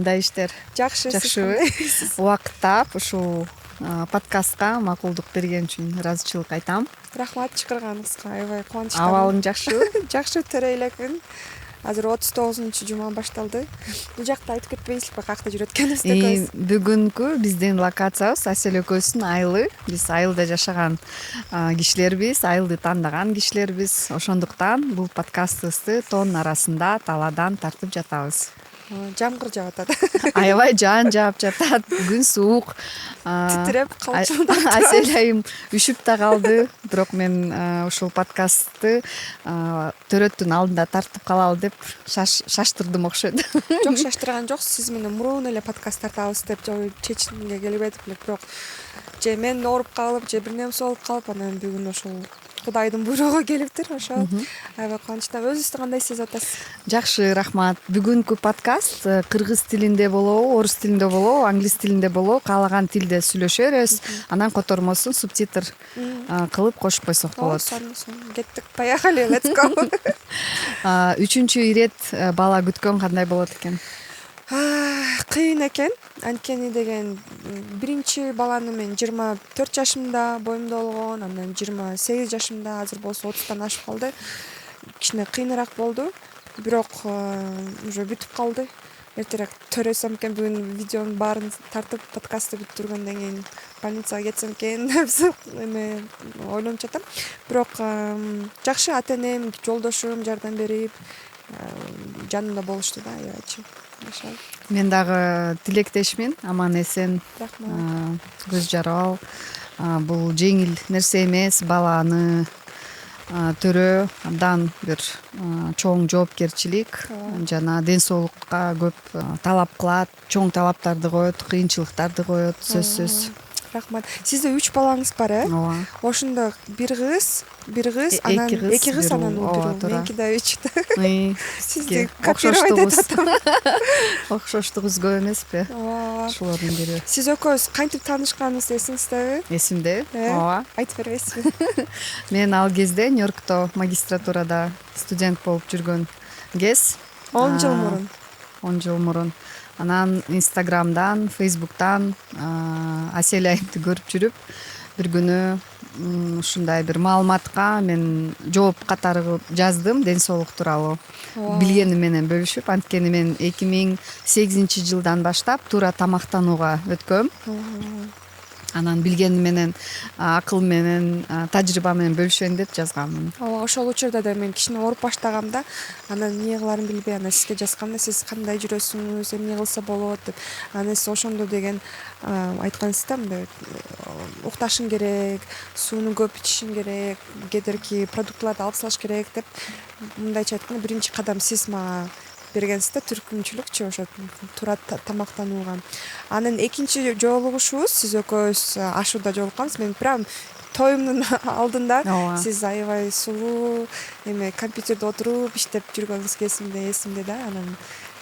кандай иштер? Жакшы. Жакшыбы? Убакыт таап ушул подкастка макулдук берген үчүн ыраазычылык айтам. Рахмат чакырганыңызга. Аябай кубанычтамын. Абалың жакшыбы? Жакшы, төрө элекмин. Азыр 39-жума башталды. Бул жакта айтып кетпейсизби каякта жүрөт экенибизди экөөбүз? Бүгүнкү биздин локациябыз Асель экөөбүздүн айылы. Биз айылда жашаган кишилербиз, айылды тандаган кишилербиз. Ошондуктан бул подкастыбызды тоонун арасында талаадан тартып жатабыз. Жамгыр жаап атат. Аябай жаан жаап жатат. Күн суук. Титиреп калчылдап. Асель айым үшүп да калды. Бирок мен ушул подкастты төрөттүн алдында тартып калалы деп шаштырдым окшойт. Жок, шаштырган жоксуз. Сиз менен мурун эле подкаст тартабыз деп чечимге келип эдик эле, бирок же мен ооруп калып, же бир нерсе болуп калып, анан бүгүн ошол Кудайдын буйругу келиптир. Ошо аябай кубанычтамын. Өзүңүздү кандай сезип атасыз? Жакшы, рахмат. Бүгүнкү подкаст кыргыз тилинде болобу, орус тилинде болобу, англис тилинде болобу, каалаган тилде сүйлөшө беребиз. Анан котормосун субтитр кылып кошуп койсок болот. Кеттик, поехали, let's go. Үчүнчү ирет бала күткөн кандай болот экен? Кыйын экен. Анткени деген биринчи баланы мен 24 жашымда боюмда болгон, анан 28 жашымда, азыр болсо 30тан ашып калды. Кичине кыйыныраак болду. Бирок уже бүтүп калды. Эртерээк төрөсөм экен, бүгүн видеонун баарын тартып подкастты бүттүргөндөн кийин больницага кетсем экен деп ойлонуп жатам. Бирок жакшы, ата-энем, жолдошум жардам берип, жанымда болушту да, аябайчы. Мен дагы тилектешмин, аман эсен, көз жарабал. Бул жеңил нерсе эмес, баланы төрөө абдан бир чоң жоопкерчилик, жана ден соолукка көп талап кылат, чоң талаптарды коет, кыйынчылыктарды коет, сөзсүз. Рахмат. Сизде 3 балаңыз бар, э? Ооба. Ошондо бир кыз, анан эки кыз, анан бир. Меники да 3. Сизде копировать этип атам. Окшоштугубуз көп эмеспи? Ооба. Ошолордун бири. Сиз экөөбүз кантип таанышканыңыз эсиңиздеби? Эсимде. Ооба. Айтып бербейсизби? Мен ал кезде Нью-Йоркто магистратурада студент болуп жүргөн кез. 10 жыл мурун. 10 жыл мурун. Анан Инстаграмдан, Фейсбуктан Асель айымды көрүп жүрүп, бир күнү ушундай бир маалыматка мен жооп катары кылып жаздым, ден соолук тууралуу билгени менен бөлүшүп. Анткени мен 2008-жылдан баштап туура тамактанууга өткөм. Анан билгени менен, акыл менен, тажрыйба менен бөлүшөйүн деп жазганмын. Ооба, ошол учурда да мен кичине ооруп баштагамда, анан эмне кыларын билбей, анан сизге жазгамда, сиз кандай жүрөсүңүз, эмне кылса болот деп. Анан сиз ошондо деген айткансыз да, мындай укташың керек, сууну көп ичишиң керек, кедерки продуктыларды алып салыш керек деп мындайча айтканда биринчи кадам сиз мага бергенсиз да, түркүмчүлүкчү ошо туура тамактанууга. Анан экинчи жолугушубуз сиз экөөбүз ашууда жолукканбыз. Мен прям тоюмдун алдында сиз аябай сулуу компьютерде отуруп иштеп жүргөнүңүз эсимде да. Анан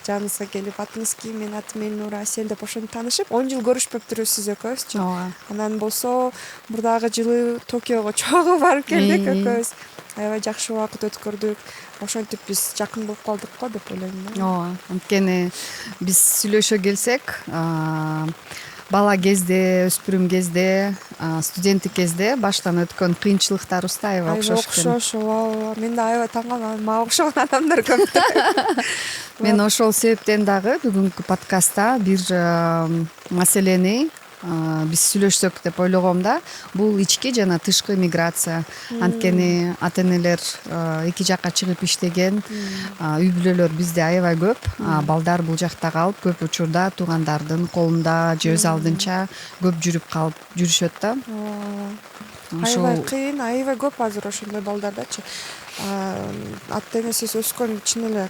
жаныбызга келип, атыңыз ким? Менин атым Элнура, Асель деп ошентип таанышып, 10 жыл көрүшпөптүрбүз сиз экөөбүзчү. Анан болсо мурдагы жылы Токиого чогуу барып келдик экөөбүз. Аябай жакшы убакыт өткөрдүк. Ошентип биз жакын болуп калдык го деп ойлойм да. Ооба. Анткени биз сүйлөшө келсек, бала кезде, өспүрүм кезде, студенттик кезде баштан өткөн кыйынчылыктарыбыз да аябай окшош экен. Окшош, ооба. Мен да аябай таң калам, мага окшогон адамдар көп. Мен ошол себептен дагы бүгүнкү подкастта бир маселени биз сүйлөшсөк деп ойлогом да. Бул ички жана тышкы миграция. Анткени ата-энелер эки жакка чыгып иштеген, үй бүлөлөр бизде аябай көп. Балдар бул жакта калып, көп учурда туугандардын колунда же өз алдынча көп жүрүп калып жүрүшөт да. Аябай кыйын, аябай көп азыр ошондой балдардачы. Ата-энесиз өскөн чын эле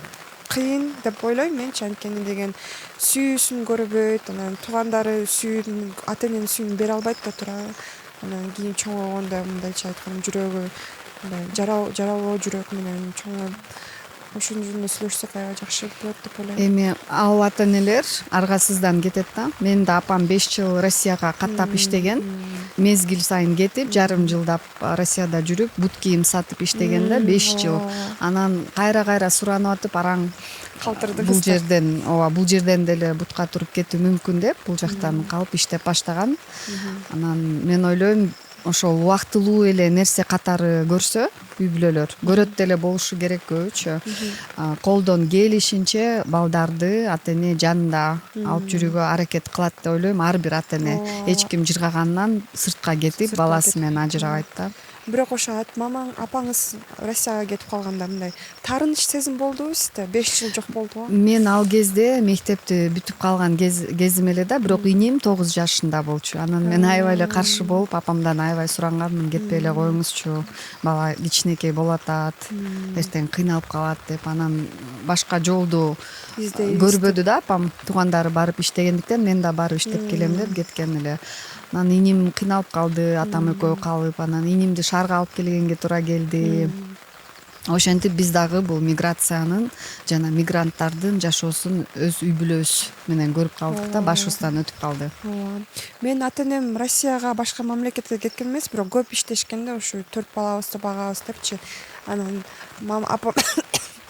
кыйын деп ойлойм менчи. Анткени деген сүйүүсүн көрбөйт, анан туугандары сүйүүн, ата-эненин сүйүүн бере албайт да туура. Анан кийин чоңойгондо мындайча айтканда жүрөгү жаралуу жүрөк менен чоңоюп ошон жөнүндө сүйлөшсөк аябай жакшы болот деп ойлойм. Эми ал ата энелер аргасыздан кетет да. Менин да апам 5 жыл Россияга каттап иштеген. Мезгил сайын кетип, жарым жылдап Россияда жүрүп, бут кийим сатып иштеген да 5 жыл. Анан кайра суранып атып, араң Калтырдыңыз бул да. жерден, бул жерден деле бутка туруп кетүү мүмкүн деп, бул жактан калып иштеп баштаган. Анан мен ойлойм, ошол убактылуу эле нерсе катары көрсө, үй бүлөлөр көрөт деле болушу керек көбүчө. Колдон келишинче балдарды ата эне жанында алып жүрүүгө аракет кылат деп ойлойм. Ар бир ата эне эч ким жыргагандан сыртка кетип, баласы менен ажырабайт да. Бирок ошо апаңыз Россияга кетип калганда мындай таарыныч сезим болдубу сизде? 5 жыл жок болдубу? Мен ал кезде мектепти бүтүп калган кезим эле да, бирок иним 9 жашында болчу. Анан мен аябай эле каршы болуп, апамдан аябай суранганмын, кетпей эле коюңузчу, бала кичинекей болуп атат, эртең кыйналып калат деп. Анан башка жолду көрбөдү да апам, туугандары барып иштегендиктен мен да барып иштеп келем деп кеткен эле. Анан иним кыйналып калды, атам экөө калып, анан инимди шаарга алып келгенге туура келди. Ошентип биз дагы бул миграциянын жана мигранттардын жашоосун өз үй бүлөбүз менен көрүп калдык да, башыбыздан өтүп калды. Менин ата энем Россияга башка мамлекетке кеткен эмес, бирок көп иштешкен да, ушу 4 балабызды багабыз депчи. Анан апам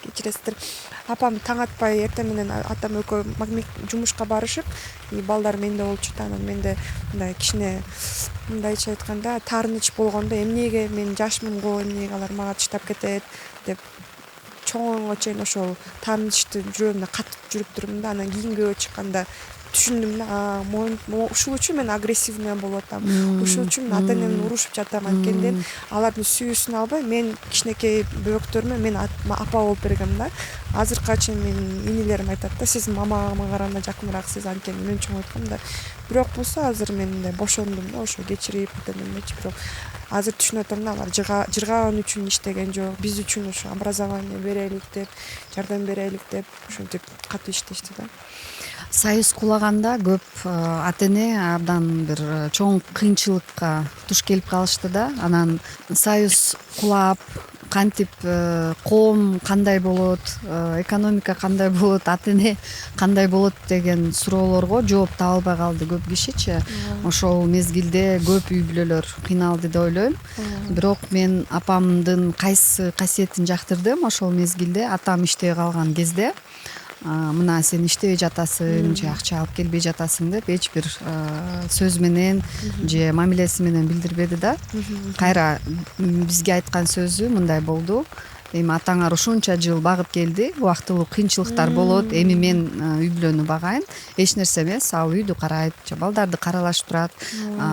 кечиресиздер, апам таң атпай эртең менен атам экөө жумушка барышып, балдар менде болчу да. Анан менде мындай кичине, мындайча айтканда, таарыныч болгондо, эмнеге мен жашмын го, эмнеге алар мага таштап кетет деп чоңойгонго чейин ошол таарынычты жүрөгүмдө катып жүрүп турдум да. Анан кийинкү чыкканда түшүндүм да, ушул үчүн мен агрессивный болуп атам, ушул үчүн ата энемди урушуп жатам. Анткени алардын сүйүүсүн албай, мен кичинекей бөбөктөрүмө мен апа болуп бергем да. Азыркыга чейин менин инилерим айтат да, сиз мамама караганда жакынырааксыз, анткени мен чоңойтком да. Бирок болсо азыр мен мындай бошондум да, ошо кечирип ата энемечи. Бирок азыр түшүнүп атам да, алар жыргаган үчүн иштеген жок, биз үчүн ошо образование берелик деп, жардам берелик деп ошентип катуу иштешти да. Союз кулаганда көп ата эне абдан бир чоң кыйынчылыкка туш келип калышты да. Анан союз кулап, кантип коом кандай болот, экономика кандай болот, ата эне кандай болот деген суроолорго жооп таба албай калды көп кишичи. Ошол мезгилде көп үй бүлөлөр кыйналды деп ойлойм. Бирок мен апамдын кайсы касиетин жактырдым ошол мезгилде, атам иштебей калган кезде, мына сен иштебей жатасың же акча алып келбей жатасың деп эч бир сөз менен же мамилеси менен билдирбеди да. Кайра бизге айткан сөзү мындай болду: эми атаңар ушунча жыл багып келди, убактылуу кыйынчылыктар болот, эми мен үй бүлөнү багайын, эч нерсе эмес, ал үйдү карайт же балдарды каралашып турат.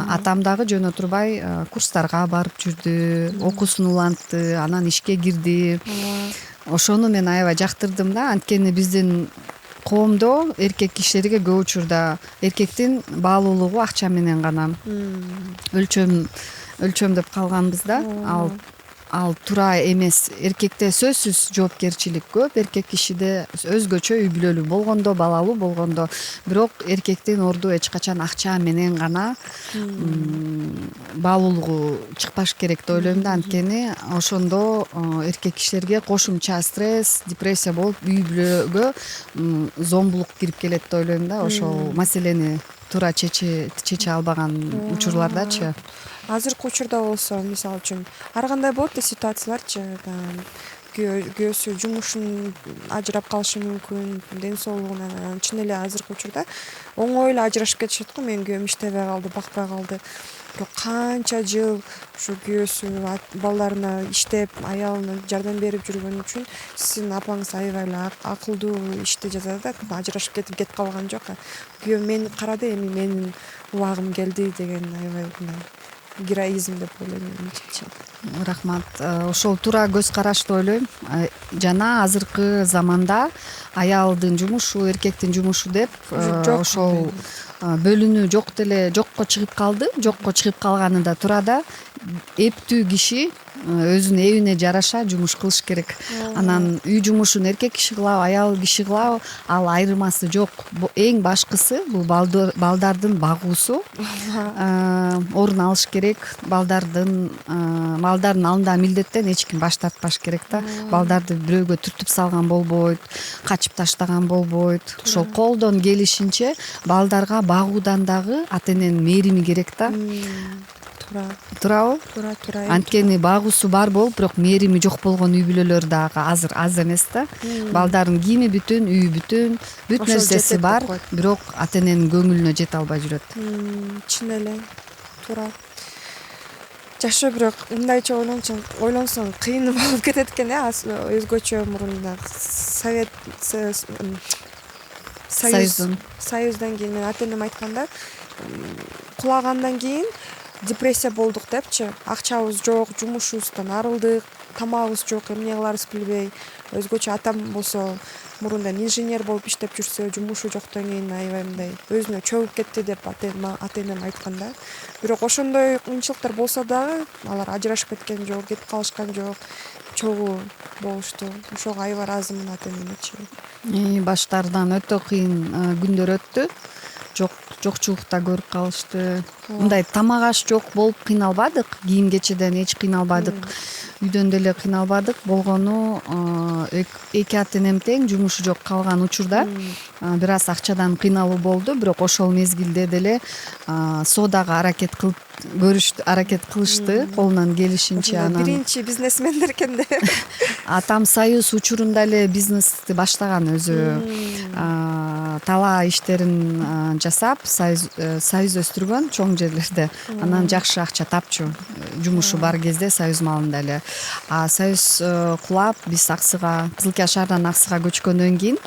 Атам дагы жөн отурбай курстарга барып жүрдү, окуусун улантты, анан ишке кирди. Ошону мен аябай жактырдым да, анткени биздин коомдо эркек кишилерге көп учурда эркектин баалуулугу акча менен гана өлчөмдөп калганбыз да. Ал туура эмес. Эркекте сөзсүз жоопкерчилик көп, эркек кишиде өзгөчө үй бүлөлүү болгондо, балалуу болгондо. Бирок эркектин орду эч качан акча менен гана баалуулугу чыкпаш керек деп ойлойм да, анткени ошондо эркек кишилерге кошумча стресс, депрессия болуп, үй бүлөгө зомбулук кирип келет деп ойлойм да. Ошол маселени туура чече албаган учурлардачы. Азыркы учурда болсо, мисалы үчүн, ар кандай болот да ситуацияларчы, күйөөсү жумушун ажырап калышы мүмкүн, ден соолугунан. Чын эле азыркы учурда оңой эле ажырашып кетишет го. Менин күйөөм иштебей калды, бакпай калды. Бирок канча жыл ушу күйөөсү балдарына иштеп, аялына жардам берип жүргөн үчүн сиздин апаңыз аябай эле акылдуу ишти жасады да, ажырашып кетип калган жок. Күйөөм мени карады, эми менин убагым келди деген аябай героизм деп ойлойм менчи. Рахмат. Ошол туура көз караш деп ойлойм. Жана азыркы заманда аялдын жумушу, эркектин жумушу деп ошол бөлүнүү жокко чыгып калды. Жокко чыгып калганы да туура да. Эптүү киши өзүнүн эбине жараша жумуш кылыш керек. Анан үй жумушун эркек киши кылабы, аял киши кылабы, ал айырмасы жок. Эң башкысы бул балдардын багуусу орун алыш керек. Балдардын алдындагы милдеттен эч ким баш тартпаш керек да. Балдарды бирөөгө түртүп салган болбойт, качып таштаган болбойт. Ошол колдон келишинче балдарга багуудан дагы ата эненин мээрими керек да. Туурабы? Туура. Анткени багуусу бар болуп, бирок мээрими жок болгон үй бүлөлөр дагы азыр аз эмес да. Балдардын кийими бүтүн, үйү бүтүн, бүт нерсеси бар, бирок ата эненин көңүлүнө жете албай жүрөт. Чын эле. Туура. Жашоо бирок мындайча ойлонсоң кыйын болуп кетет экен өзгөчө мурунда Совет Союздан кийин мен ата энем айтканда, кулагандан кийин депрессия болдук депчи. Акчабыз жок, жумушубуздан арылдык, тамагыбыз жок, эмне кыларыбызды билбей. Өзгөчө атам болсо мурунда инженер болуп иштеп жүрсө, жумушу жоктон кийин аябай мындай өзүнө чөгүп кетти деп ата энем айтканда. Бирок ошондой кыйынчылыктар болсо дагы алар ажырашып кеткен жок, кетип калышкан жок, чогуу болушту. Ошого аябай ыраазымын ата энемечи. Баштардан өтө кыйын күндөр өттү. Жокчулукта көрүп калышты. Мындай тамак аш жок болуп кыйналбадык, кийим кечеден эч кыйналбадык, үйдөн деле кыйналбадык. Болгону эки ата энем тең жумушу жок калган учурда бир аз акчадан кыйналуу болду, бирок ошол мезгилде деле соодага аракет кылышты колунан келишинче. Анан биринчи бизнесмендер экен да. Атам Союз учурунда эле бизнести баштаган өзү. Талаа иштерин жасап, Союз өстүргөн чоң жерлерде. Анан жакшы акча тапчу. Жумушу бар кезде Союз малында эле. Союз кулап, биз Кызылкия шаарынан Аксыга көчкөндөн кийин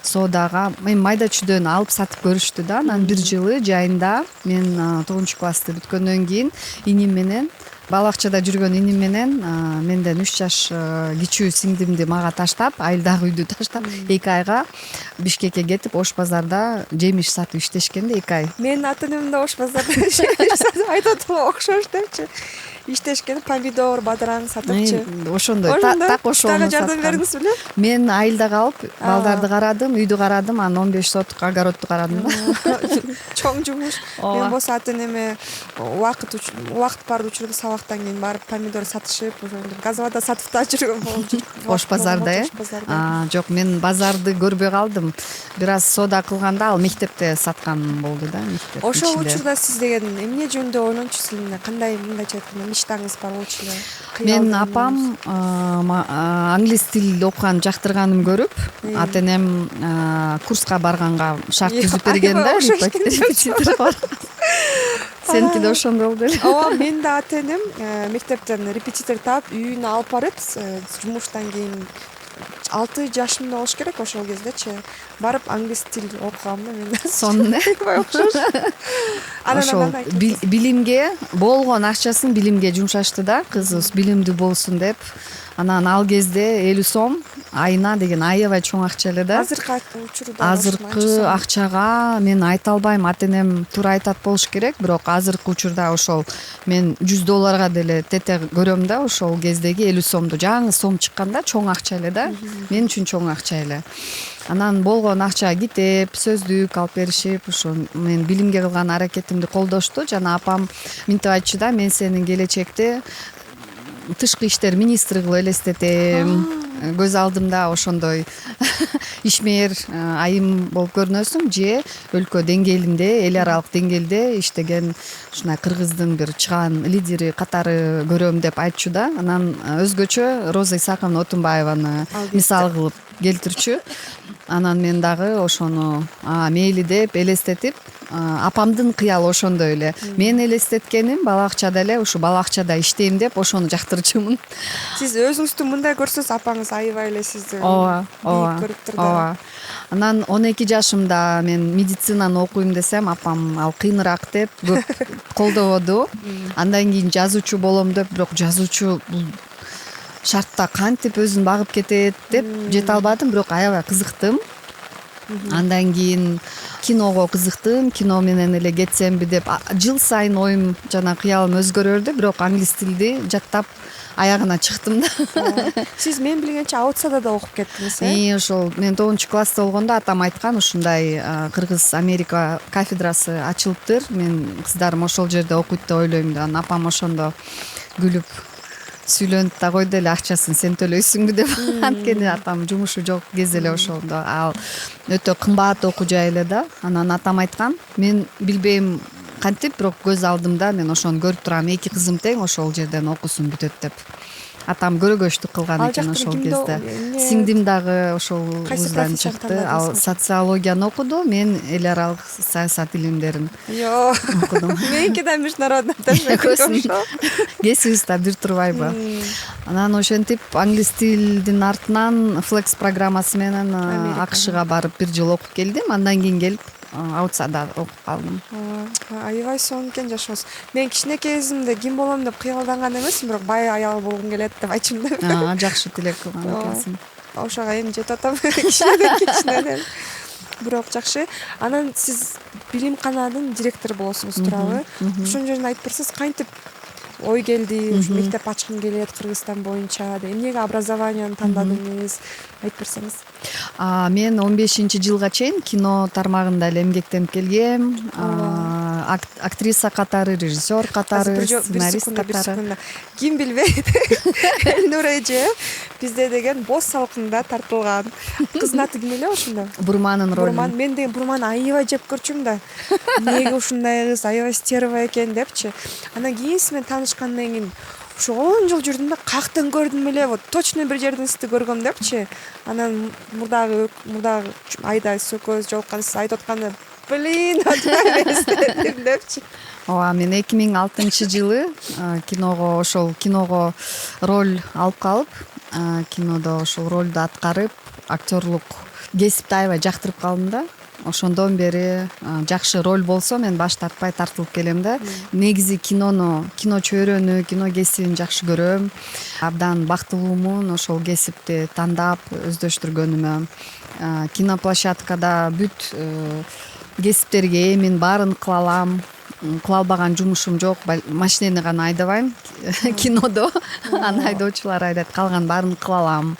соодага майда чүйдөн алып сатып көрүштү да. Анан бир жылы жайында мен 9 классты бүткөндөн кийин иним менен, бала бакчада жүргөн иним менен менден 3 жаш кичүү сиңдимди мага таштап, айылдагы үйдү таштап 2 айга Бишкекке кетип Ош базарда жемиш сатып иштешкен да 2 ай. Менин ата энем да Ош базарда жемиш сатып айтып окшош депчи. Иштешкен, помидор, бадыраң сатыпчы. Ошондой, так ошону саткан. Жардам бердиңиз беле? Мен айылда калып, балдарды карадым, үйдү карадым, анан 15 соток огородду карадым да. Чоң жумуш. Мен болсо ата энеме убакыт бар учурда сабактан кийин барып помидор сатышып, ошондо газовада сатып да жүргөн болчу. Ош базарда, Жок, мен базарды көрбөй калдым. Бир аз соода кылганда ал мектепте саткан болду да, мектеп. Ошол учурда сиз деген эмне жөнүндө ойлончусуз эле? Кандай мындайча айтканда мечтаңыз бар болчу эле? Менин апам англис тил окуганды жактырганын көрүп, ата энем курска барганга шарт түзүп берген да, репетитор бар. Сеники да ошондой болду эле. Ооба, мен да ата энем мектептен репетитор таап, үйүнө алып барып, жумуштан кийин 6 жашымда болуш керек ошол кездечи. Барып англис тил окугам да мен. Сонун окшош. Ошол билимге болгон акчасын билимге жумшашты да, кызыбыз билимдүү болсун деп. Анан ал кезде 50 сом айына деген аябай чоң акча эле да. Азыркы акчага мен айта албайм, ата энем туура айтат болуш керек, бирок азыркы учурда ошол мен $100 деле тете көрөм да, ошол кездеги 50 сомду. Жаңы сом чыкканда чоң акча эле да. Мен үчүн чоң акча эле. Анан болгон акча китеп, сөздүк алып беришип, ошо мен билимге кылган аракетимди колдошту. Жана апам минтип айтчу да, мен сени келечекте тышкы иштер министри кылып элестетем. Көз алдымда ошондой ишмер айым болуп көрүнөсүң, же өлкө деңгээлинде, эл аралык деңгээлде иштеген ушундай кыргыздын бир чыгаан лидери катары көрөм деп айтчу да. Анан өзгөчө Роза Исаковна Отунбаеваны мисал кылып келтирчү. Анан мен дагы ошону мейли деп элестетип, апамдын кыялы ошондой эле. Мен элестеткеним бала бакчада эле, ушу бала бакчада иштейм деп ошону жактырчумун. Сиз өзүңүздү мындай көрсөңүз, апаңыз аябай эле сизди көрүп турду. Ооба. Анан 12 жашымда мен медицинаны окуйм десем, апам ал кыйыныраак деп көп колдободу. Андан кийин жазуучу болом деп, бирок жазуучу бул шартта кантип өзүн багып кетет деп жете албадым, бирок аябай кызыктым. Андан кийин киного кызыктым, кино менен эле кетсемби деп жыл сайын оюм жана кыялым өзгөрөр да, бирок англис тилди жаттап аягына чыктым да. Сиз мен билгенче Аутсада окуп кеттиңиз, Ошол мен 9-класста болгондо атам айткан, ушундай Кыргыз Америка кафедрасы ачылыптыр, мен кыздарым ошол жерде окуйт деп ойлойм деп. Анан апам ошондо күлүп сүйлөнүп да койду эле, акчасын сен төлөйсүңбү деп. Анткени атам жумушу жок кез эле ошондо, ал өтө кымбат окуу жай эле да. Анан атам айткан, мен билбейм кантип, бирок көз алдымда мен ошону көрүп турам, 2 кызым тең ошол жерден окуусун бүтөт деп. Атам көрөгөчтүк кылган экен ошол кезде. Сиңдим дагы ошол вуздан чыкты. Ал социологияны окуду, мен эл аралык саясат илимдерин окудум. Меники да международный кесибиз да бир турбайбы. Анан ошентип англис тилдин артынан флекс программасы менен АКШга барып 1 жыл окуп келдим. Андан кийин келип Аутсада окуп калдым. Аябай сонун экен жашоосуз. Мен кичинекей кезимде ким болом деп кыялданган эмесмин, бирок бай аял болгум келет деп айтчумун да. Жакшы тилек кылган экенсиң. Ошого эми жетип атам кичинеден. Бирок жакшы. Анан сиз билимкананын директору болосуңуз, туурабы? Ошонун жерин айтып берсеңиз, кантип ой келди, ушу мектеп ачкым келет Кыргызстан боюнча деп, эмнеге образованияны тандадыңыз, айтып берсеңиз. Мен 15-жылга чейин кино тармагында эле эмгектенип келгем. Актриса катары, режиссер катары, сценарист катары. Ким билбейт, Элнура эже бизде деген Боз салкында тартылган. Кыздын аты ким эле ошондо? Бурманын ролу. Мен деген Бурман аябай жеп көрчүм да. Эмнеге ушундай кыз аябай стерва экен депчи. Анан кийин сиз менен таанышкандан кийин ушу 10 жыл жүрдүм да, каяктан көрдүм эле, вот точно бир жерден сизди көргөм депчи. Анан мурдагы айда экөөбүз жолуккан, сиз айтып атканда, блин, атпайбыз депчи. Ооба, мен 2006-жылы киного роль алып калып, кинодо ошол ролду аткарып, актерлук кесипти аябай жактырып калдым да. Ошондон бери жакшы роль болсо мен баш тартпай тартылып келем да. Негизи кино чөйрөнү, кино кесибин жакшы көрөм. Абдан бактылуумун ошол кесипти тандап өздөштүргөнүмө. Киноплощадкада бүт кесиптерге эмин, баарын кыла алам. Кыла албаган жумушум жок. Машинени гана айдабайм кинодо. Аны айдоочулар айдайт, калган баарын кыла алам.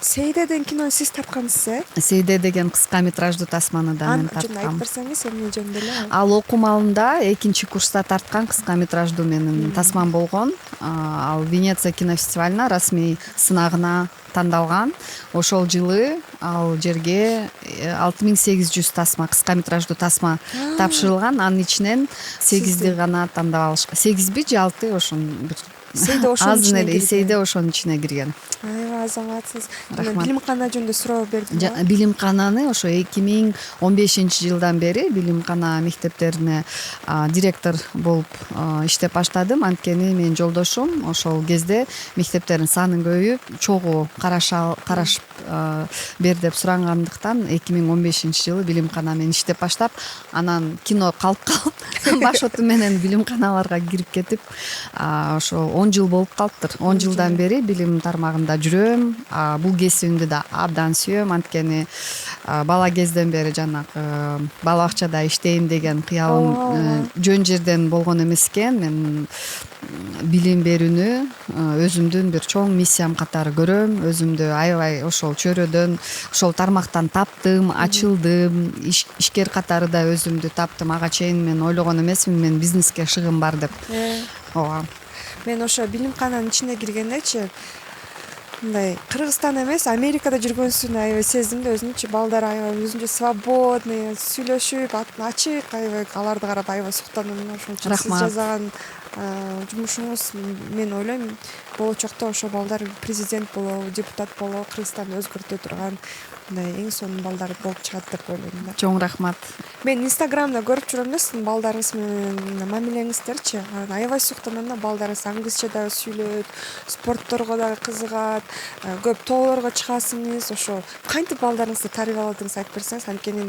Сейде деген кинону сиз тапкансыз, Сейде деген кыска метраждуу тасманы да мен тарткам. Айтып берсеңиз, эмне жөнүндө эле? Ал окуу маалында 2-курста тарткан кыска метраждуу менин тасмам болгон. Ал Венеция кинофестивалына расмий сынагына тандалган. Ошол жылы ал жерге 6800 тасма, кыска метраждуу тасма тапшырылган. Анын ичинен 8ди гана тандап алышкан. 8би же 6 ошон бир Сейде ошонун ичине кирген. Сейде ошонун ичине кирген. Аябай азаматсыз. Билимкана жөнүндө суроо бердим. Билимкананы ошо 2015-жылдан бери билимкана мектептерине директор болуп иштеп баштадым. Анткени менин жолдошум ошол кезде мектептердин санын көбөйүп, чогуу карашып бер деп сурангандыктан 2015-жылы билимкана менен иштеп баштап, анан кино калып баш оту менен билимканаларга кирип кетип, ошо 10 жыл болуп калыптыр. 10 жылдан бери билим тармагында жүрөм. Бул кесибимди да абдан сүйөм, анткени бала кезден бери жанагы бала бакчада иштейм деген кыялым жөн жерден болгон эмес экен. Мен билим берүүнү өзүмдүн бир чоң миссиям катары көрөм. Өзүмдү аябай ошол чөйрөдөн, ошол тармактан таптым, ачылдым. Ишкер катары да өзүмдү таптым. Ага чейин мен ойлогон эмесмин, мен бизнеске шыгым бар деп. Ооба. Мен ошо билимкананын ичине киргендечи, мындай Кыргызстан эмес, Америкада жүргөнсүн аябай сездим да, өзүнчө балдар аябай өзүнчө свободный, сүйлөшүп, ачык, аябай аларды карап аябай суктандым. Ошон үчүн сиз жасаган жумушуңуз, мен ойлойм, болочокто ошо балдар президент болобу, депутат болобу, Кыргызстанды өзгөртө турган эң сонун балдар болуп чыгат деп ойлойм да. Чоң рахмат. Мен Инстаграмда көрүп жүрөм да, сиздин балдарыңыз менен мамилеңиздерчи. Аябай суктанам да, балдарыңыз англисче дагы сүйлөйт, спортторго дагы кызыгат, көп тоолорго чыгасыңыз. Ошо кантип балдарыңызды тарбияладыңыз, айтып берсеңиз, анткени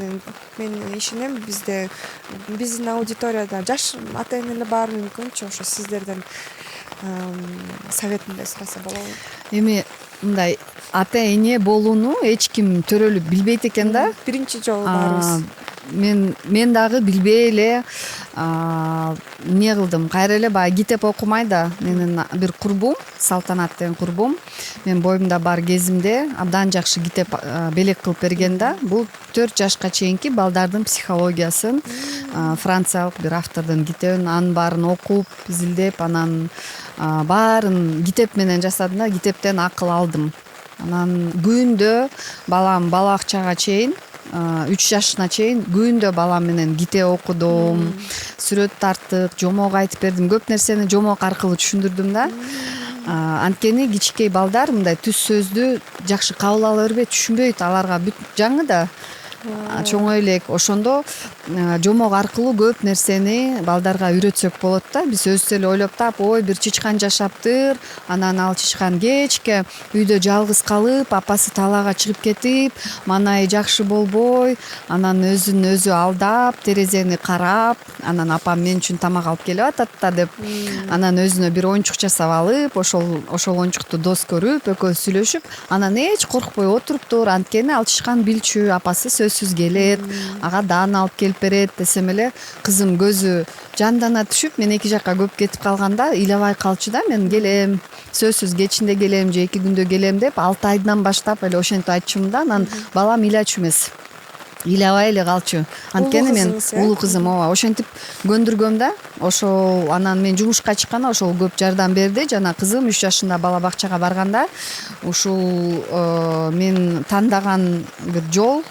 мен ишенем, биздин аудиторияда жаш ата энелер бар, мүмкүнчү ошо сиздерден советинде сураса болобу? Эми мындай ата эне болууну эч ким төрөлүп билбейт экен да. Биринчи жолу баарыбыз. Мен дагы билбей эле эмне кылдым, кайра эле баягы китеп окумай да менин бир курбум, Салтанат деген курбум, мен боюмда бар кезимде абдан жакшы китеп белек кылып берген да. Бул 4 жашка чейинки балдардын психологиясын, франциялык бир автордун китебин, анын баарын окуп, изилдеп, анан баарын китеп менен жасадым да, китептен акыл алдым. Анан күндө балам бала бакчага чейин 3 жашына чейин күндө балам менен китеп окудум, сүрөт тарттык, жомок айтып бердим, көп нерсени жомок аркылуу түшүндүрдүм да. Анткени кичинекей балдар мындай түз сөздү жакшы кабыл ала бербейт, түшүнбөйт, аларга бүт жаңы да. Чоңой элек, ошондо жомок аркылуу көп нерсени балдарга үйрөтсөк болот да. Биз өзүбүз эле ойлоп таап, ой бир чычкан жашаптыр, анан ал чычкан кечке үйдө жалгыз калып, апасы талаага чыгып кетип, маанайы жакшы болбой, анан өзүн өзү алдап, терезени карап, анан апам мен үчүн тамак алып келип атат да деп, анан өзүнө бир оюнчук жасап алып, ошол оюнчукту дос көрүп, экөөсү сүйлөшүп, анан эч коркпой отуруптур. Анткени ал чычкан билчү, апасы сөзсүз келет, ага даан алып келип берет десем эле, кызым көзү жандана түшүп, мен эки жакка көп кетип калганда ыйлабай калчу да, мен келем, сөзсүз кечинде келем же 2 күндө келем деп 6 айдан баштап эле ошентип айтчумун да. Анан балам ыйлачу эмес, ыйлабай эле калчу. Анткени мен улуу кызым, ооба, ошентип көндүргөм да. Ошол анан мен жумушка чыкканда ошол көп жардам берди. Жана кызым 3 жашында бала бакчага барганда ушул мен тандаган бир жол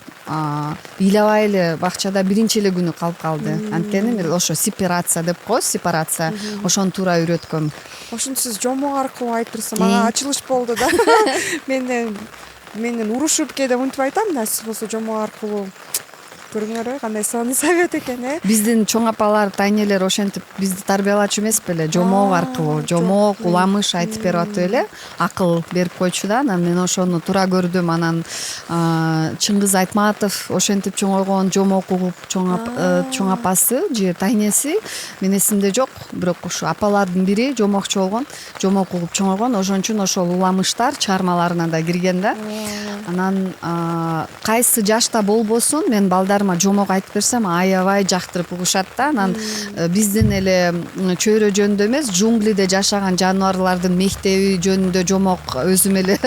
ыйлабай эле бакчада биринчи эле күнү калып калды. Анткени мен ошо сепарация деп коебуз, сепарация. Ошону туура үйрөткөм. Ошентип сиз жомок аркылуу айтып берсем ага ачылыш болду да. Менен урушуп кээде мынтип айтам да, сиз болсо жомок аркылуу көрүңөр кандай сонун совет экен, Биздин чоң апалар, тайнелер ошентип бизди тарбиялачу эмес беле? Жомок аркылуу, жомок, уламыш айтып берип атып эле акыл берип койчу да. Анан мен ошону туура көрдүм. Анан Чыңгыз Айтматов ошентип чоңойгон, жомок угуп чоң апасы же тайнеси, мен эсимде жок, бирок ушу апалардын бири жомокчу болгон, жомок угуп чоңойгон, ошон үчүн ошол уламыштар чыгармаларына да кирген да. Анан кайсы жашта болбосун, мен балдарыма жомок айтып берсем аябай жактырып угушат да. Анан биздин эле чөйрө жөнүндө эмес, джунглиде жашаган жаныбарлардын мектеби жөнүндө жомок өзүм эле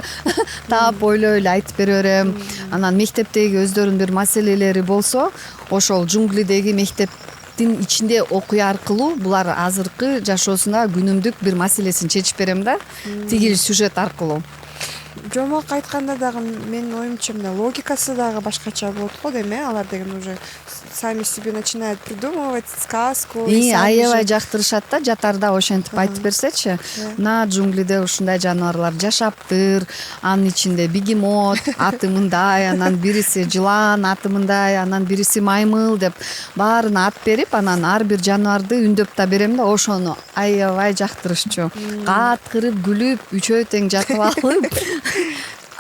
таап ойлой эле айтып бере берем. Анан мектептеги өздөрүнүн бир маселелери болсо, ошол джунглидеги мектептин ичинде окуя аркылуу булар азыркы жашоосунда күнүмдүк бир маселесин чечип берем да, тигил сюжет аркылуу. Жомок айтканда дагы менин оюмча мына логикасы дагы башкача болот го дейм, алар деген уже сами себе начинают придумывать сказку. Аябай жактырышат да, жатарда ошентип айтып берсечи. Мына джунглиде ушундай жаныбарлар жашаптыр, анын ичинде бегемот, аты мындай, анан бириси жылан, аты мындай, анан бириси маймыл деп баарына ат берип, анан ар бир жаныбарды үндөп да берем да, ошону аябай жактырышчу. Кааткырып күлүп, үчөө тең жатып алып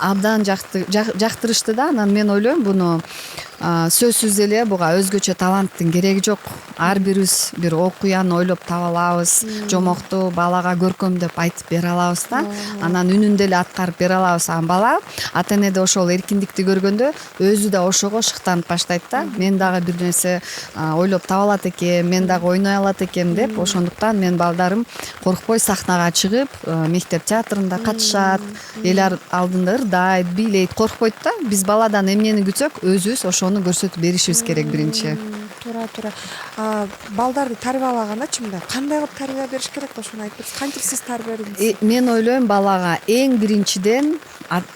абдан жактырышты да. Анан мен ойлойм, буну сөзсүз эле буга өзгөчө таланттын кереги жок. Ар бирибиз бир окуяны ойлоп таба алабыз, жомокту балага көркөмдөп айтып бере алабыз да. Анан үнүндө эле аткарып бере алабыз. Анан бала ата энеде ошол эркиндикти көргөндө өзү да ошого шыктанып баштайт да. Мен дагы бир нерсе ойлоп таба алат экем, мен дагы ойной алат экем деп. Ошондуктан мен балдарым коркпой сахнага чыгып, мектеп театрында катышат, эл алдында ырдайт, бийлейт, коркпойт да. Биз баладан эмнени күтсөк, өзүбүз ошону көрсөтүп беришибиз керек биринчи. Туура. Балдарды тарбиялагандачы мындай кандай кылып тарбия бериш керек, ошону айтып берсиз. Кантип сиз тарбиядыңыз? Мен ойлойм, балага эң биринчиден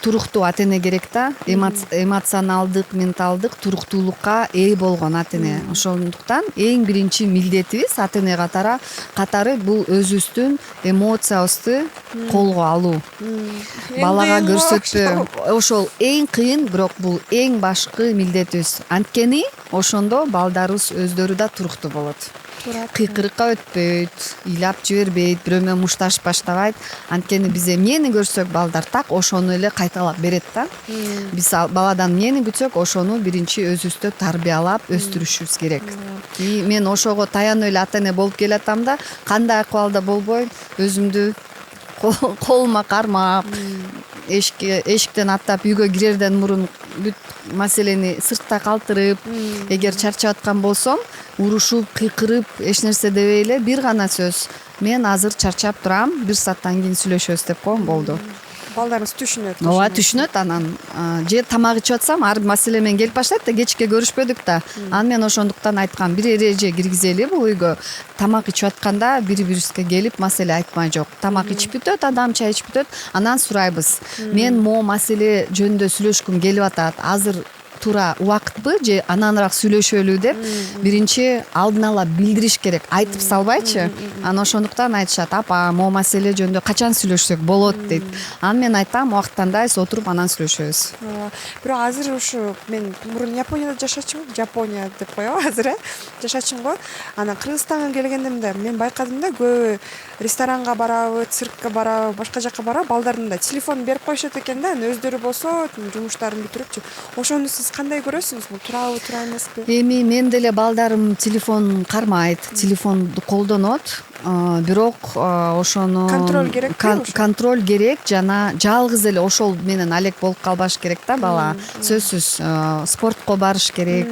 туруктуу ата эне керек да. Эмоционалдык, менталдык туруктуулукка ээ болгон ата эне. Ошондуктан эң биринчи милдетибиз ата эне катары бул өзүбүздүн эмоциябызды колго алуу. Балага көрсөтпөө. Ошол эң кыйын, бирок бул эң башкы милдетибиз. Анткени ошондо балдарыбыз өздөрү да туруктуу болот. Кыйкырыкка өтпөйт, ыйлап жибербейт, бирөө менен мушташып баштабайт. Анткени биз эмнени көрсөк, балдар так ошону эле кайталап берет да. Биз баладан эмнени күтсөк, ошону биринчи өзүбүздө тарбиялап өстүрүшүбүз керек. Мен ошого таянып эле ата эне болуп келатам да, кандай акыбалда болбой өзүмдү колума кармап, эшиктен аттап үйгө кирерден мурун бүт маселени сыртта калтырып, эгер чарчап аткан болсом, урушуп, кыйкырып эч нерсе дебей эле бир гана сөз: мен азыр чарчап турам, 1 сааттан кийин сүйлөшөбүз деп коем, болду. Балдарыңыз түшүнөт. Ооба, түшүнөт. Анан же тамак ичип атсам, ар бир маселе менен келип баштайт да, кечке көрүшпөдүк да. Анан мен ошондуктан айткам, бир эреже киргизели бул үйгө. Тамак ичип атканда бири-бирибизге келип маселе айтмай жок. Тамак ичип бүтөт, адам чай ичип бүтөт, анан сурайбыз: мен могу маселе жөнүндө сүйлөшкүм келип атат, азыр туура убакытпы же ананраак сүйлөшөлү деп биринчи алдын ала билдириш керек, айтып салбайчы. Анан ошондуктан айтышат: апа, могу маселе жөнүндө качан сүйлөшсөк болот дейт. Анан мен айтам: убакыттандайбыз, отуруп анан сүйлөшөбүз. Бирок азыр ушу мен мурун Японияда жашачумун, Жапония деп коебу азыр, жашачумун го. Анан Кыргызстанга келгендемде мен байкадым да, көбү ресторанга барабы, циркке барабы, башка жака барабы, балдардын да телефонун берип коюшат экен да. Анан өздөрү болсо жумуштарын бүтүрүпчү. Ошону сиз кандай көрөсүңүз? Бул туурабы, туура эмеспи? Эми мен деле балдарым телефон кармайт, телефонду колдонот. Бирок ошону контроль керек. Контроль керек, жана жалгыз эле ошол менен алек болуп калбаш керек да бала. Сөзсүз спортко барыш керек,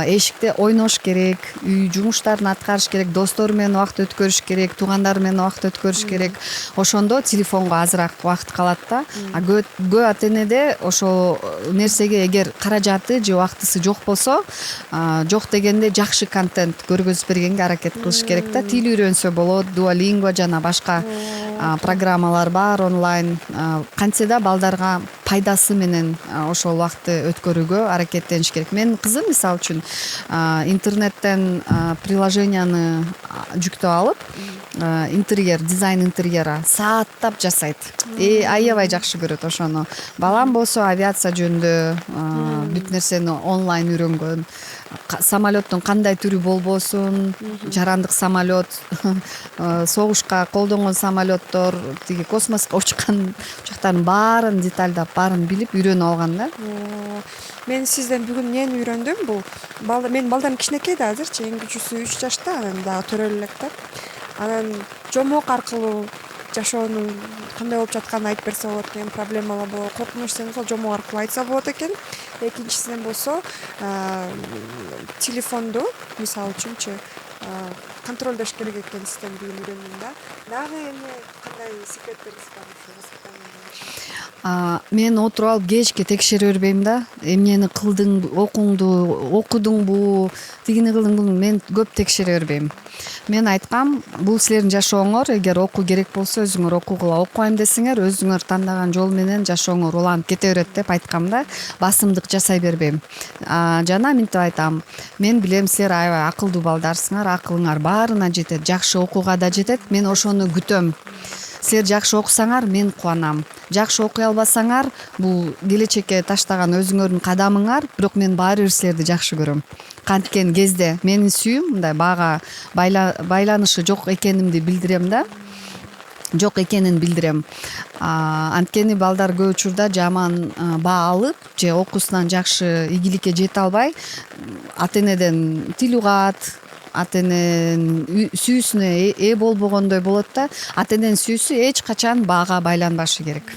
эшикте ойнош керек, үй жумуштарын аткарыш керек, достору менен убакыт өткөрүш керек, туугандары менен убакыт өткөрүш керек. Ошондо телефонго азыраак убакыт калат да. Көп ата-энеде ошол нерсеге эгер каражаты же убактысы жок болсо, жок дегенде жакшы контент көргөзүп бергенге аракет кылыш керек да. Тил үйрөнсө болот, Duolingo жана башка программалар бар онлайн. Кантсе да балдарга пайдасы менен ошол убакытты өткөрүүгө аракеттениш керек. Менин кызым мисалы үчүн интернеттен приложенияны жүктөп алып, дизайн интерьера сааттап жасайт. Аябай жакшы көрөт ошону. Балам болсо авиация жөнүндө бүт нерсени онлайн үйрөнгөн. Самолеттун кандай түрү болбосун, жарандык самолет, согушка колдонгон самолеттор, тиги космоско учкан учактардын баарын детальдап, баарын билип үйрөнүп алган да. Мен сизден бүгүн эмнени үйрөндүм? Бул менин балдарым кичинекей да азырчы, эң кичүүсү 3 жашта, анан дагы төрөлө элек да. Анан жомок аркылуу жашоонун кандай болуп жатканын айтып берсе болот экен, проблемалар болот, коркунуч сол жомок аркылуу айтса болот экен. Экинчисинен болсо телефонду мисалы үчүнчү контролдош керек экен, сизден бүгүн үйрөндүм да. Дагы эми кандай секреттериңиз бар ушул воспитаниеде? Мен отуруп алып кечке текшере бербейм да. Эмнени кылдың, окудуңбу, тигини кылдыңбы, мен көп текшере бербейм. Мен айткам, бул силердин жашооңор, эгер окуу керек болсо өзүңөр окугула, окуйм десеңер өзүңөр тандаган жол менен жашооңор уланып кете берет деп айткам да. Басымдык жасай бербейм. Жана минтип айтам, мен билем силер аябай акылдуу балдарсыңар, акылыңар баарына жетет, жакшы окууга да жетет, мен ошону күтөм. Силер жакшы окусаңар, мен кубанам. Жакшы окуй албасаңар, бул келечекке таштаган өзүңөрдүн кадамыңар, бирок мен баары бир силерди жакшы көрөм. Канткен кезде менин сүйүүм мындай баага байланышы жок экенимди билдирем да. Жок экенин билдирем. Анткени балдар көп учурда жаман баа алып же окуусунан жакшы ийгиликке жете албай, ата-энеден тил угат, ата-эненин сүйүүсүнө ээ болбогондой болот да. Ата-эненин сүйүүсү эч качан баага байланбашы керек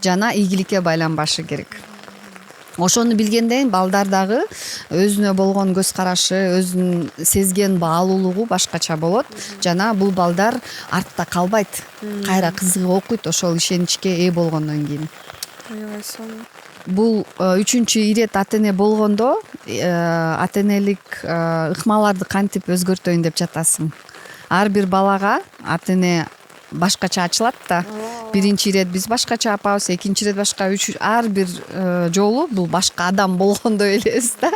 жана ийгиликке байланбашы керек. Ошону билгенден балдар дагы өзүнө болгон көз карашы, өзүнүн сезген баалуулугу башкача болот жана бул балдар артта калбайт. Кайра кызыгып окуйт ошол ишеничке ээ болгондон кийин. Аябай сонун. Бул 3-чү ирет ата-эне болгондо ата-энелик ыкмаларды кантип өзгөртөйүн деп жатасың. Ар бир балага ата-эне башкача ачылат да. Биринчи ирет биз башкача апабыз, экинчи ирет башка, ар бир жолу бул башка адам болгондой элебиз да.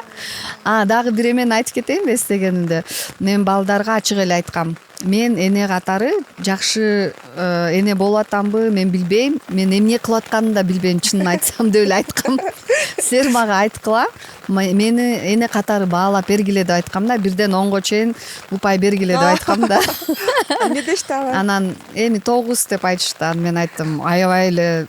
Дагы бир эмени айтып кетейинби эстегенимде. Мен балдарга ачык эле айткам. Мен эне катары жакшы эне болуп атамбы, мен билбейм. Мен эмне кылып атканымды да билбейм, чынын айтсам деп эле айткам. Силер мага айткыла, мени эне катары баалап бергиле деп айткам да. 1-10 чейин упай бергиле деп айткам да. Эмне дешти алар? Анан эми 9 деп айтышты. Мен айттым, аябай эле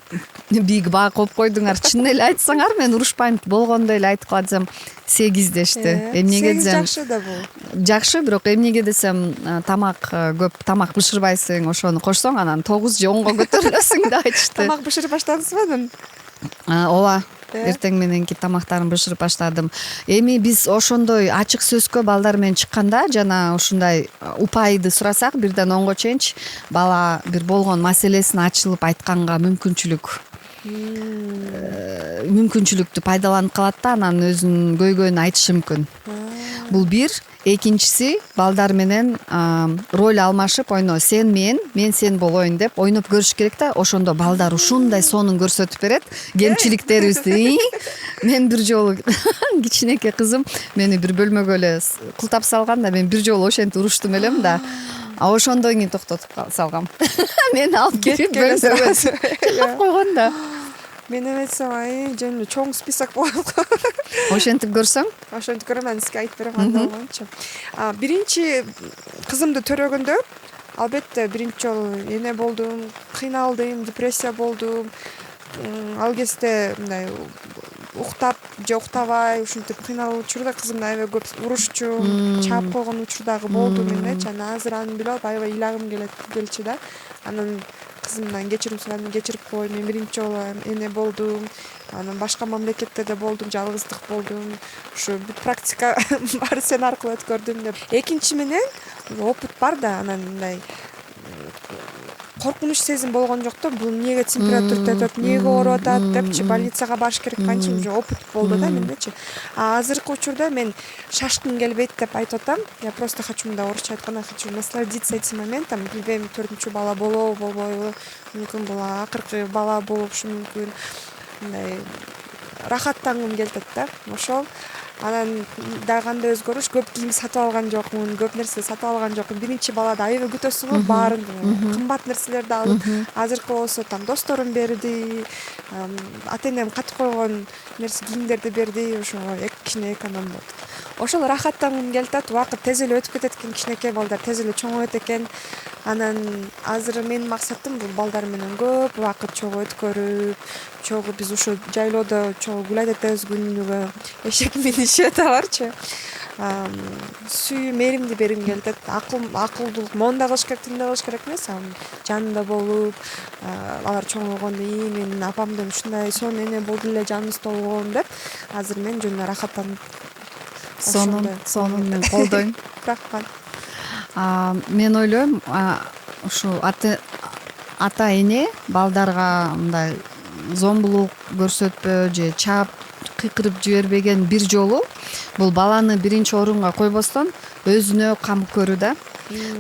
бийик баа коюп койдуңар. Чын эле айтсаңар, мен урушпайм, болгондой эле айткыла десем, сегиздешти. Эмнеге сегиз десем жакшы да бул. жакшы, бирок эмнеге десем тамак көп тамак бышырбайсың, ошону кошсоң анан 9 же 10го көтөрүлөсүң деп айтышты. Тамак бышырып баштадыңызбы анан? Ооба. Эртең мененки тамактарын бышырып баштадым. Эми биз ошондой ачык сөзгө балдар менен чыкканда жана ушундай упайды сурасак 1ден 10го чейинчи бала бир болгон маселесин ачылып айтканга мүмкүнчүлүктү пайдаланып калат да анан өзүнүн көйгөйүн айтышы мүмкүн. Бул бир. Экинчиси, балдар менен роль алмашып ойно, сен мен сен болоюн деп ойноп көрүш керек да. Ошондо балдар ушундай сонун көрсөтүп берет кемчиликтерибизди. Мен бир жолу кичинекей кызым мени бир бөлмөгө эле култап салган да, мен бир жолу ошентип уруштум элем да. А ошондон кийин токтотуп салгам. Мени алып келип бөлмөгө чыгып койгон да. Мен эметсем жөн эле чоң список болот го. Ошентип көрсөң? Ошентип көрөм, анан сизге айтып берем кандай болгончу. Биринчи кызымды төрөгөндө албетте биринчи жолу эне болдум, кыйналдым, депрессия болдум. Ал кезде мындай уктап же уктабай ушинтип кыйналып учурда кызымды аябай көп урушчум, чаап койгон учур дагы болду мендечи. Анан азыр аны билип алып аябай ыйлагым келчү да. Анан кызымдан кечирим сурадым, кечирип кой, мен биринчи жолу эне болдум. Анан башка мамлекеттерде болдум, жалгыздык болдум. Ушу бүт практика баары сен аркылуу өткөрдүм деп. Экинчи менен опыт бар да, анан мындай коркунуч сезим болгон жок да. Бул эмнеге температура өтөт, эмнеге ооруп атат депчи, больницага барыш керек, канча уже опыт болду да мендечи. А азыркы учурда мен шашкым келбейт деп айтып атам. Я просто хочу, мындай орусча айтканда, хочу насладиться этим моментом. Билбейм, 4-чү бала болобу, болбойбу. Мүмкүн бул акыркы бала болушу мүмкүн. Мындай рахаттангым келип атат да. Ошол. Анан дагы кандай өзгөрүш, көп кийим сатып алган жокмун, көп нерсе сатып алган жокмун. Биринчи балада аябай күтөсүң го, баарын кымбат нерселерди алып. Азыркы болсо там досторум берди, ата-энем катып койгон нерсе кийимдерди берди, ошо кичине эконом болду. Ошол рахаттангым келип атат. Убакыт тез эле өтүп кетет экен, кичинекей балдар тез эле чоңойот экен. Анан азыр менин максатым бул балдар менен көп убакыт чогуу өткөрүп, чогуу биз ошо жайлоодо чогуу гүл айдатабыз күнүгө, эшек минишип аталарчы. Сүйүү, мээримди бергим келип атат. Акылдуулук монда кылыш керек, тинде кылыш керек эмес, жанында болуп, алар чоңойгондо менин апамдын ушундай сонун эне болду эле, жаныбыз толгон деп, азыр мен жөн эле рахаттанып сонун мен колдойм. Рахмат. Мен ойлойм, ушу ата эне балдарга мындай зомбулук көрсөтпө же чаап кыйкырып жибербеген бир жолу бул баланы биринчи орунга койбостон өзүнө кам көрүү да.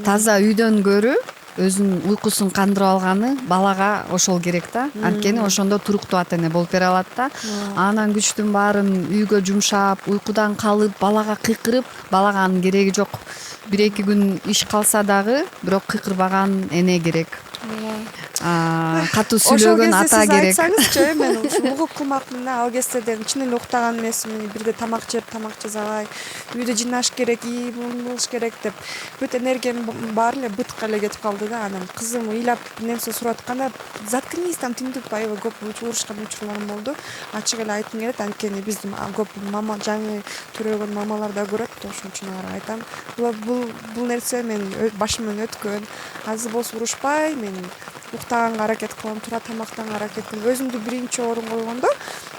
Таза үйдөн көрүү өзүнүн уйкусун кандырып алганы балага ошол керек да. Анткени ошондо туруктуу ата эне болуп бере алат да. Анан күчтүн баарын үйгө жумшап, уйкудан калып, балага кыйкырып, балага анын кереги жок. 1-2 күн иш калса дагы, бирок кыйкырбаган эне керек. Катуу сүйлөгөн ата керек. Ошол кезде сиз айтсаңызчы, мен ушу угуп кылмакмын да. Ал кезде чын эле уктаган эмесмин, бирде тамак жеп, тамак жасабай, үйдү жыйнаш керек, кылыш керек деп бүт энергиям баары эле бытка эле кетип калды да. Анан кызым ыйлап нерсе сурап атканда, заткнись там, тинтип аябай көп урушкан учурларым болду. Ачык эле айткым келет, анткени биздин көп мама, жаңы төрөгөн мамалар да көрөт, ошон үчүн аларга айтам. Бул нерсе мен башымдан өткөн. Азыр болсо урушпай, мен уктаганга аракет кылам, туура тамактанганга аракет кылам. Өзүмдү биринчи орун койгондо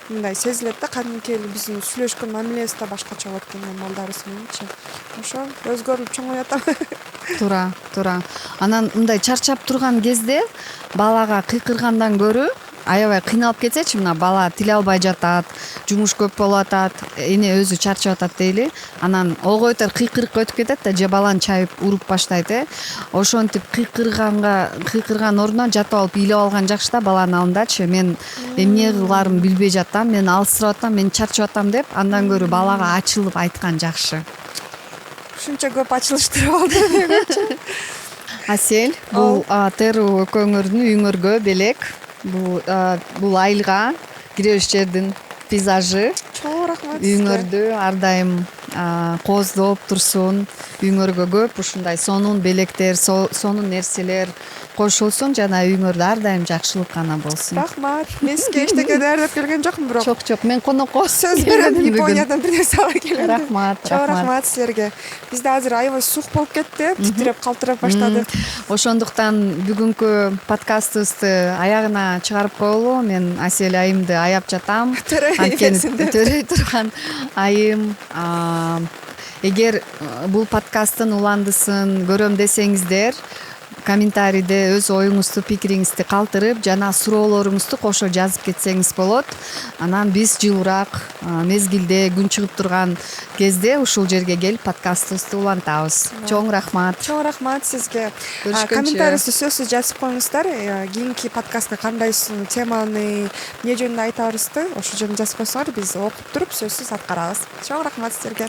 мындай сезилет да, кадимки биздин сүйлөшкөн мамилебиз да башкача болот экен балдарыбыз мененчи. Ошо өзгөрүп чоңоюп атам. Туура. Анан мындай чарчап турган кезде балага кыйкыргандан көрө аябай кыйналып кетсечи, мына бала тиле албай жатат, жумуш көп болуп атат, эне өзү чарчап атат дейли. Анан ого өтөр кыйкырыкка өтүп кетет да, же баланы чайып уруп баштайт. Ошентип кыйкырган ордуна жатып алып ыйлап алган жакшы да баланын алдындачы. Мен эмне кыларымды билбей жатам, мен алсырап атам, мен чарчап атам деп, андан көрө балага ачылып айткан жакшы. Ушунча көп ачылыштыр болду менчи. Асель, бул Теру экөөңөрдүн үйүңөргө белек. Бул айылга киребиш жердин пейзажы. Чоң рахмат. Үйүңөрдү ар дайым кооздоп турсун. Үйүңөргө көп ушундай сонун белектер, сонун нерселер кошулсун жана үйүңөрдө ар дайым жакшылык гана болсун. Рахмат. Мен сизге эчтеке даярдап келген жокмун, бирок Жок, мен конокко сөз берем, Япониядан бир нерсе ала келем. Рахмат, Чоң рахмат силерге. Бизде азыр аябай суук болуп кетти, титиреп калтырап баштадык. Ошондуктан бүгүнкү подкастыбызды аягына чыгарып коелу. Мен Асель айымды аяп жатам. Анткени төрөй турган айым. Эгер бул подкасттын уландысын көрөм десеңиздер, комментарийде өз оюңузду, пикириңизди калтырып жана суроолоруңузду кошо жазып кетсеңиз болот. Анан биз жылуураак мезгилде күн чыгып турган кезде ушул жерге келип подкастыбызды улантабыз. Чоң рахмат. Чоң рахмат сизге. Көрүшкөнчө. Комментарийди сөзсүз жазып коюңуздар. Кийинки подкастка кандай теманы, эмне жөнүндө айтабызды ошол жерге жазып койсоңор биз окуп туруп сөзсүз аткарабыз. Чоң рахмат силерге.